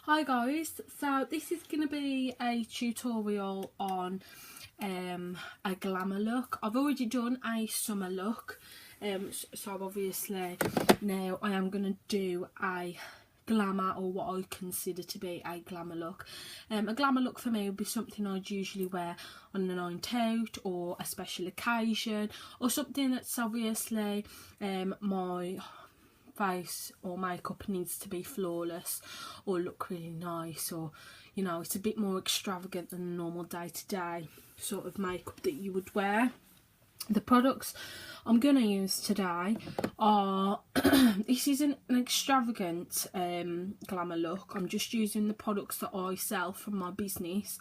Hi guys, so this is going to be a tutorial on a glamour look. I've already done a summer look, so obviously now I am going to do a glamour, or what I consider to be a glamour look. A glamour look for me would be something I'd usually wear on a night out or a special occasion, or something that's obviously my face or makeup needs to be flawless or look really nice, or you know, it's a bit more extravagant than the normal day-to-day sort of makeup that you would wear. The products I'm going to use today are this isn't an extravagant glamour look. I'm just using the products that I sell from my business.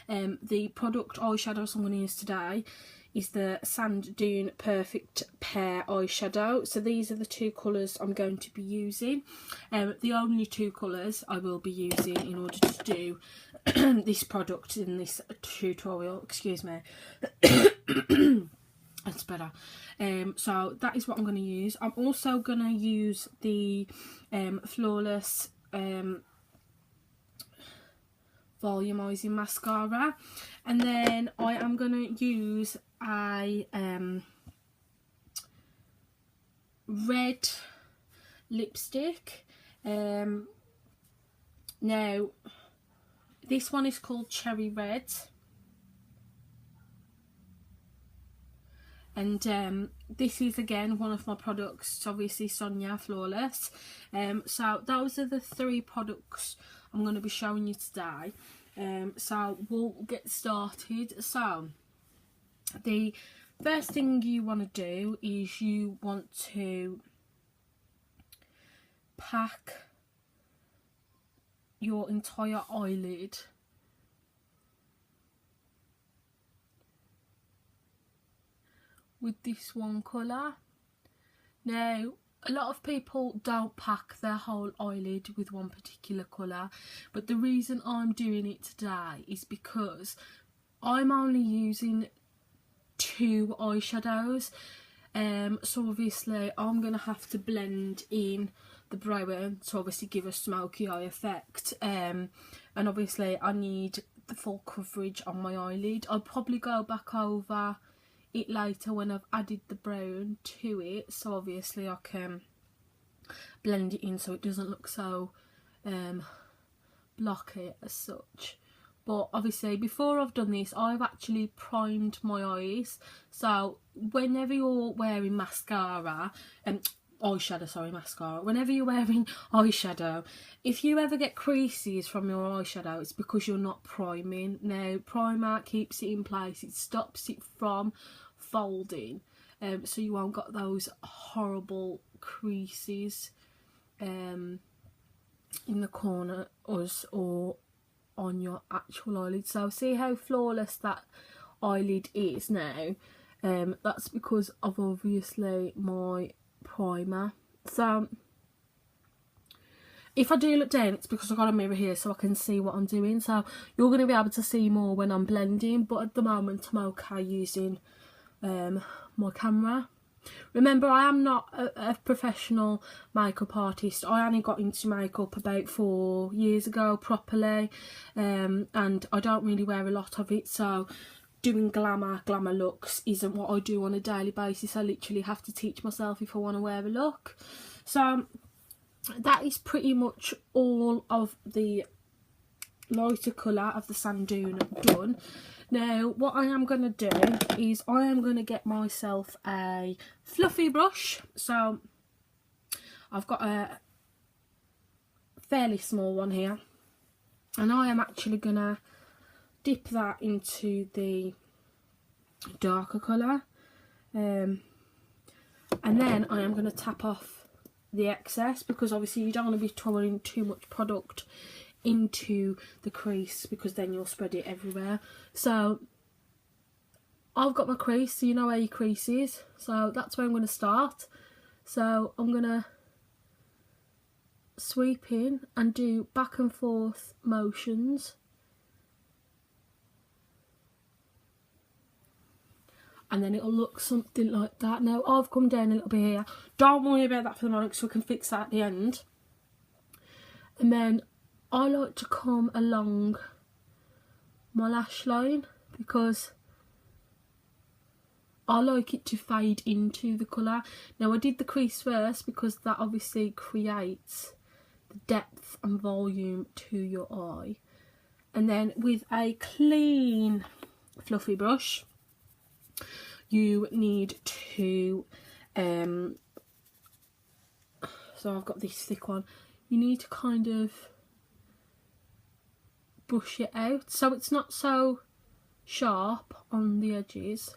The product eyeshadows I'm going to use today is the Sand Dune Perfect Pear eyeshadow. So these are the two colours I'm going to be using. The only two colours I will be using in order to do this product in this tutorial. Excuse me. That's better. So that is what I'm going to use. I'm also going to use the Flawless volumizing mascara, and then I am going to use a red lipstick. Now this one is called Cherry Red, and this is again one of my products, obviously Sonia Flawless. So those are the three products I'm going to be showing you today. So we'll get started. So the first thing you want to do is you want to pack your entire eyelid with this one colour. Now, a lot of people don't pack their whole eyelid with one particular colour, but the reason I'm doing it today is because I'm only using two eyeshadows. So obviously I'm going to have to blend in the brown to obviously give a smoky eye effect, and obviously I need the full coverage on my eyelid. I'll probably go back over it later when I've added the brown to it, so obviously I can blend it in so it doesn't look so blocky as such. But obviously before I've done this, I've actually primed my eyes. So whenever you're wearing mascara, whenever you're wearing eyeshadow, if you ever get creases from your eyeshadow, it's because you're not priming. Now, primer keeps it in place, it stops it from folding, so you won't got those horrible creases in the corners or on your actual eyelid. So see how flawless that eyelid is now? That's because of obviously my primer. So if I do look down, it's because I've got a mirror here so I can see what I'm doing. So you're going to be able to see more when I'm blending, but at the moment I'm okay using my camera. Remember, I am not a professional makeup artist. I only got into makeup about 4 years ago properly, and I don't really wear a lot of it, so doing glamour looks isn't what I do on a daily basis. I literally have to teach myself if I want to wear a look. So that is pretty much all of the lighter colour of the Sand Dune done. Now what I am going to do is I am going to get myself a fluffy brush. So I've got a fairly small one here, and I am actually going to dip that into the darker colour, and then I am going to tap off the excess, because obviously you don't want to be throwing too much product into the crease, because then you'll spread it everywhere. So I've got my crease, so you know where your crease is, so that's where I'm going to start. So I'm going to sweep in and do back and forth motions, and then it'll look something like that. Now I've come down a little bit here, don't worry about that for the moment, so we can fix that at the end. And then I like to come along my lash line because I like it to fade into the colour. Now I did the crease first because that obviously creates the depth and volume to your eye. And then with a clean fluffy brush, you need to, so I've got this thick one, you need to kind of brush it out so it's not so sharp on the edges.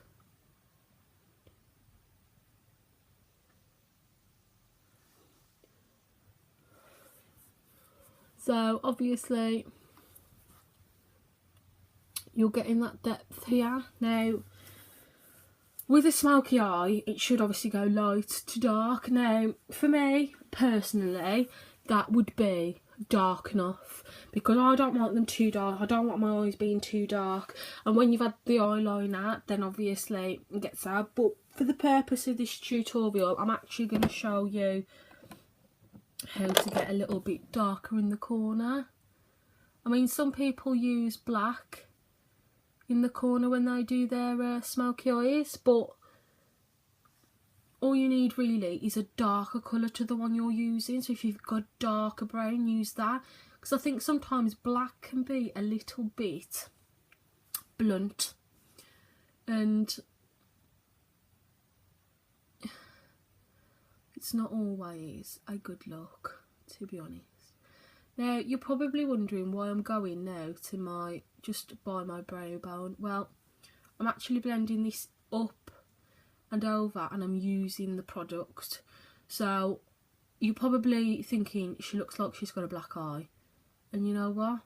So obviously you're getting that depth here. Now with a smoky eye, it should obviously go light to dark. Now for me personally, that would be dark enough because I don't want them too dark. I don't want my eyes being too dark, and when you've had the eyeliner then obviously it gets out. But for the purpose of this tutorial, I'm actually going to show you how to get a little bit darker in the corner. I mean, some people use black in the corner when they do their smoky eyes, but all you need really is a darker colour to the one you're using. So if you've got darker brown, use that, because I think sometimes black can be a little bit blunt and it's not always a good look, to be honest. Now you're probably wondering why I'm going now to just by my brow bone. Well, I'm actually blending this up and over and I'm using the product. So you're probably thinking she looks like she's got a black eye, and you know what,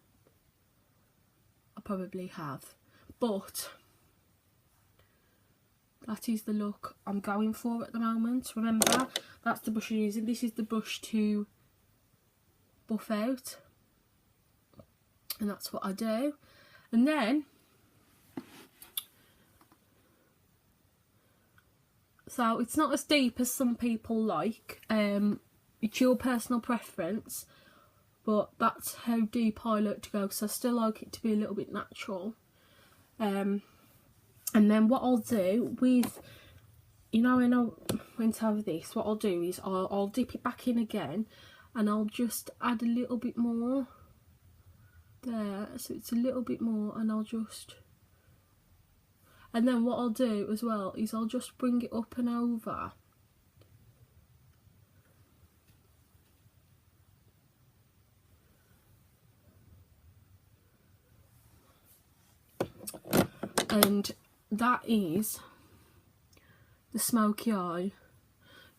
I probably have, but that is the look I'm going for at the moment. Remember, that's the brush I'm using. This is the brush to buff out, and that's what I do. And then so it's not as deep as some people like, it's your personal preference, but that's how deep I like to go, because I still like it to be a little bit natural. And then what I'll do with, you know, when I went over this, what I'll do is I'll dip it back in again and I'll just add a little bit more there, so it's a little bit more, and I'll just, and then what I'll do as well is I'll just bring it up and over. And that is the smoky eye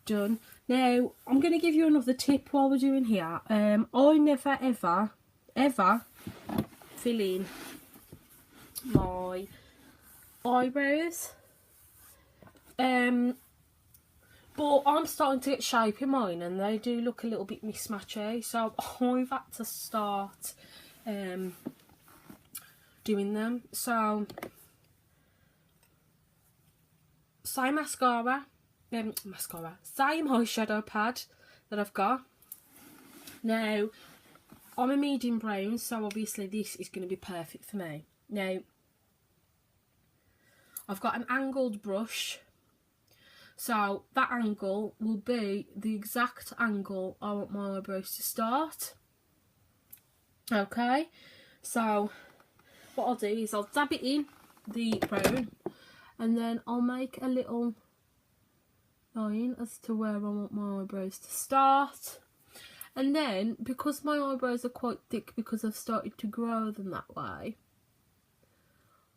done. Now I'm going to give you another tip while we're doing here. I never ever fill in my eyebrows, but I'm starting to get shape in mine and they do look a little bit mismatchy, so I've had to start doing them. So same mascara, same eyeshadow pad that I've got. Now I'm a medium brown, so obviously this is going to be perfect for me. Now I've got an angled brush, so that angle will be the exact angle I want my eyebrows to start. Okay, so what I'll do is I'll dab it in the brown and then I'll make a little line as to where I want my eyebrows to start. And then, because my eyebrows are quite thick because I've started to grow them that way,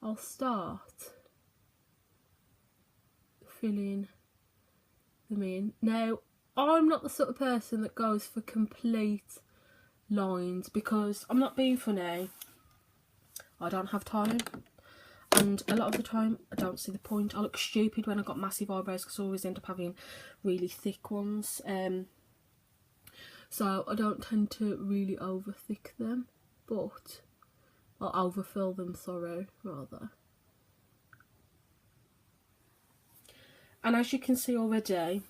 I'll start filling them in. Now, I'm not the sort of person that goes for complete lines because I'm not being funny, I don't have time, and a lot of the time I don't see the point. I look stupid when I've got massive eyebrows because I always end up having really thick ones. So I don't tend to really over thick them, but I'll overfill them, sorry, rather. And as you can see already,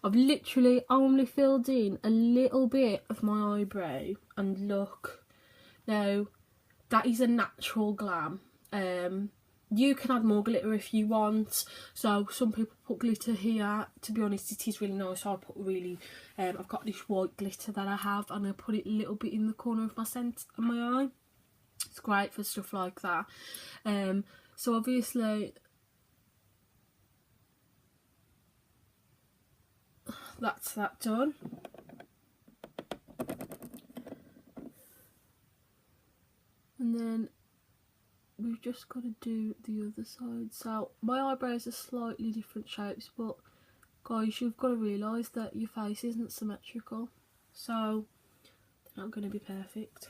I've literally only filled in a little bit of my eyebrow, and look. Now, that is a natural glam. You can add more glitter if you want. So some people put glitter here. To be honest, it is really nice. I put really, I've got this white glitter that I have, and I put it a little bit in the corner of my my eye. It's great for stuff like that. So obviously, that's that done. And then we've just got to do the other side. So my eyebrows are slightly different shapes, but guys, you've got to realise that your face isn't symmetrical, so they're not going to be perfect.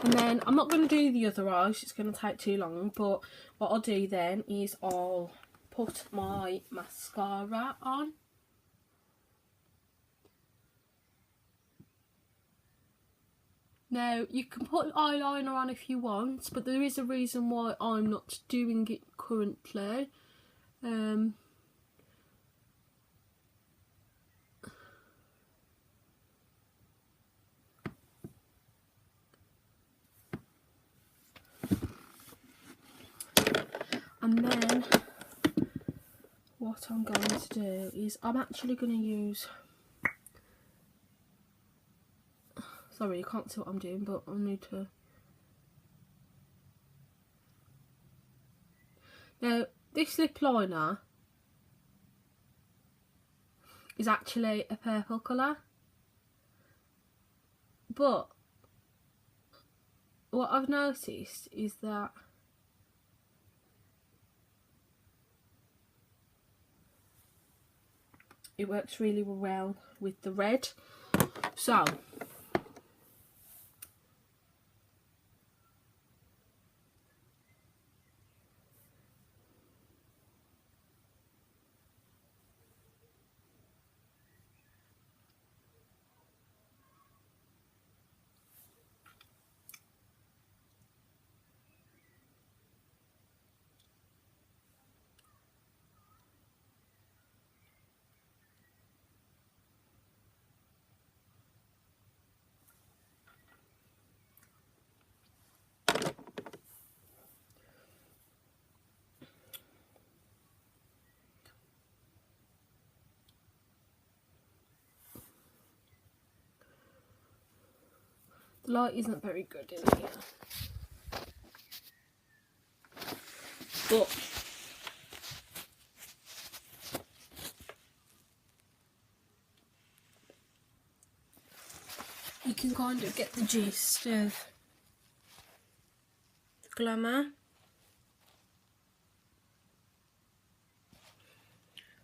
And then I'm not going to do the other eyes, it's going to take too long, but what I'll do then is I'll put my mascara on. Now, you can put eyeliner on if you want, but there is a reason why I'm not doing it currently. And then what I'm going to do is I'm actually going to use... Sorry, you can't see what I'm doing, but I need to... Now, this lip liner is actually a purple colour, but what I've noticed is that it works really well with the red. So the light isn't very good in here, but you can kind of get the gist of Glamour.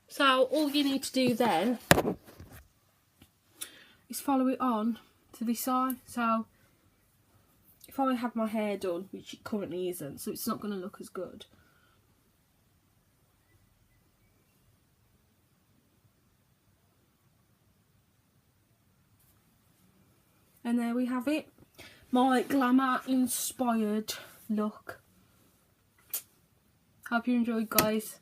So all you need to do then is follow it on to this eye. So if I had my hair done, which it currently isn't, so it's not going to look as good. And there we have it, my Glamour inspired look. Hope you enjoyed, guys.